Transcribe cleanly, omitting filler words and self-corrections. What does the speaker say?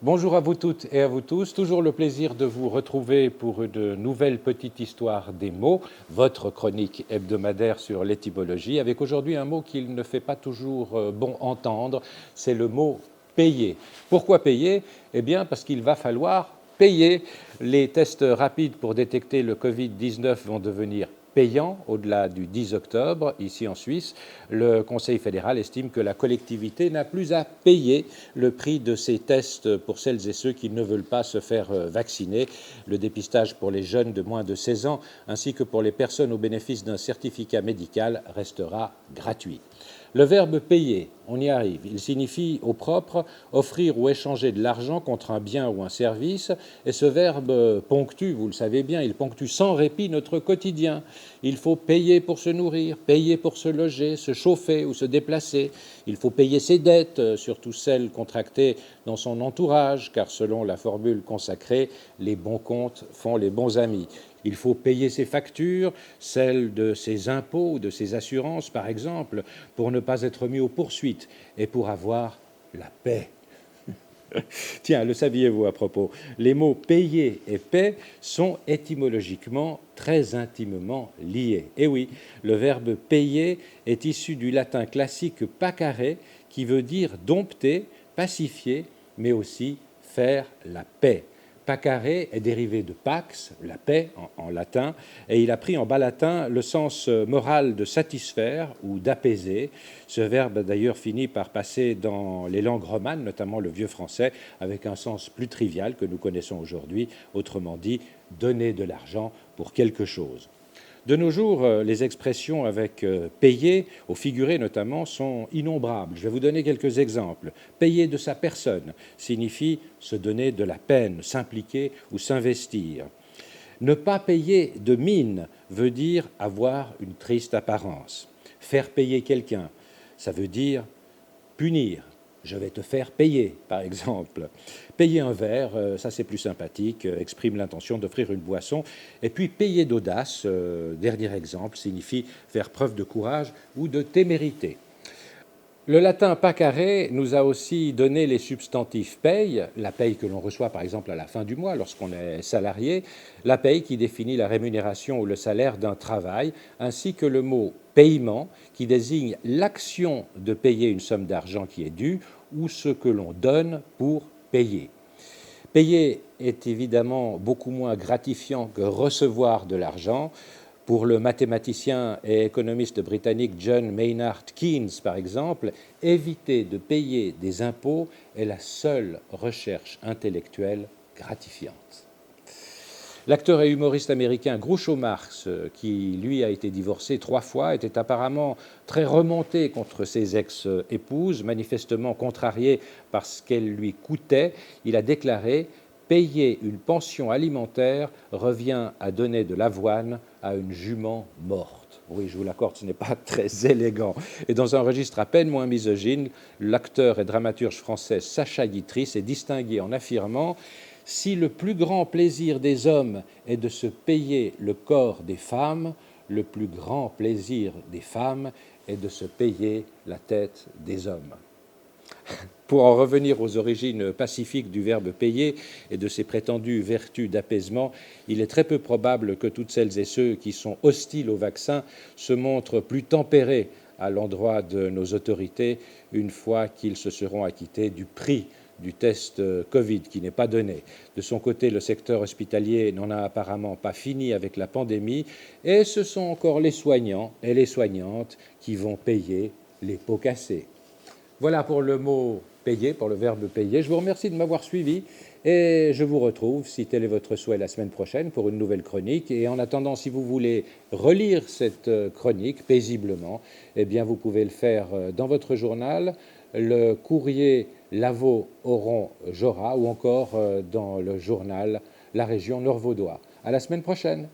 Bonjour à vous toutes et à vous tous. Toujours le plaisir de vous retrouver pour une nouvelle petite histoire des mots, votre chronique hebdomadaire sur l'étymologie, avec aujourd'hui un mot qu'il ne fait pas toujours bon entendre, c'est le mot payer. Pourquoi payer? Eh bien parce qu'il va falloir payer. Les tests rapides pour détecter le Covid-19 vont devenir payant au-delà du 10 octobre. Ici en Suisse, le Conseil fédéral estime que la collectivité n'a plus à payer le prix de ces tests pour celles et ceux qui ne veulent pas se faire vacciner. Le dépistage pour les jeunes de moins de 16 ans ainsi que pour les personnes au bénéfice d'un certificat médical restera gratuit. Le verbe payer, on y arrive. Il signifie au propre offrir ou échanger de l'argent contre un bien ou un service. Et ce verbe ponctue, vous le savez bien, il ponctue sans répit notre quotidien. Il faut payer pour se nourrir, payer pour se loger, se chauffer ou se déplacer. Il faut payer ses dettes, surtout celles contractées dans son entourage, car selon la formule consacrée, les bons comptes font les bons amis. Il faut payer ses factures, celles de ses impôts ou de ses assurances, par exemple, pour ne pas être mis aux poursuites et pour avoir la paix. Tiens, le saviez-vous à propos? Les mots payer et paix sont étymologiquement très intimement liés. Et oui, le verbe payer est issu du latin classique pacare, qui veut dire dompter, pacifier, mais aussi faire la paix. Pacare est dérivé de pax, la paix en latin, et il a pris en bas latin le sens moral de satisfaire ou d'apaiser. Ce verbe d'ailleurs finit par passer dans les langues romanes, notamment le vieux français, avec un sens plus trivial que nous connaissons aujourd'hui, autrement dit, donner de l'argent pour quelque chose. De nos jours, les expressions avec payer, au figuré notamment, sont innombrables. Je vais vous donner quelques exemples. Payer de sa personne signifie se donner de la peine, s'impliquer ou s'investir. Ne pas payer de mine veut dire avoir une triste apparence. Faire payer quelqu'un, ça veut dire punir. Je vais te faire payer, par exemple. Payer un verre, ça c'est plus sympathique, exprime l'intention d'offrir une boisson. Et puis payer d'audace, dernier exemple, signifie faire preuve de courage ou de témérité. Le latin pacare nous a aussi donné les substantifs paye, la paye que l'on reçoit par exemple à la fin du mois lorsqu'on est salarié, la paye qui définit la rémunération ou le salaire d'un travail, ainsi que le mot paiement qui désigne l'action de payer une somme d'argent qui est due ou ce que l'on donne pour payer. Payer est évidemment beaucoup moins gratifiant que recevoir de l'argent. Pour le mathématicien et économiste britannique John Maynard Keynes, par exemple, éviter de payer des impôts est la seule recherche intellectuelle gratifiante. L'acteur et humoriste américain Groucho Marx, qui lui a été divorcé 3 fois, était apparemment très remonté contre ses ex-épouses, manifestement contrarié par ce qu'elles lui coûtaient. Il a déclaré « Payer une pension alimentaire revient à donner de l'avoine à une jument morte ». Oui, je vous l'accorde, ce n'est pas très élégant. Et dans un registre à peine moins misogyne, l'acteur et dramaturge français Sacha Guitry s'est distingué en affirmant « Si le plus grand plaisir des hommes est de se payer le corps des femmes, le plus grand plaisir des femmes est de se payer la tête des hommes ». Pour en revenir aux origines pacifiques du verbe payer et de ses prétendues vertus d'apaisement, il est très peu probable que toutes celles et ceux qui sont hostiles au vaccin se montrent plus tempérés à l'endroit de nos autorités une fois qu'ils se seront acquittés du prix du test Covid qui n'est pas donné. De son côté, le secteur hospitalier n'en a apparemment pas fini avec la pandémie et ce sont encore les soignants et les soignantes qui vont payer les pots cassés. Voilà pour le mot payer, pour le verbe payer. Je vous remercie de m'avoir suivi et je vous retrouve, si tel est votre souhait, la semaine prochaine pour une nouvelle chronique. Et en attendant, si vous voulez relire cette chronique paisiblement, eh bien vous pouvez le faire dans votre journal, le courrier Lavaux-Oron-Jorat ou encore dans le journal La Région Nord-Vaudois. À la semaine prochaine.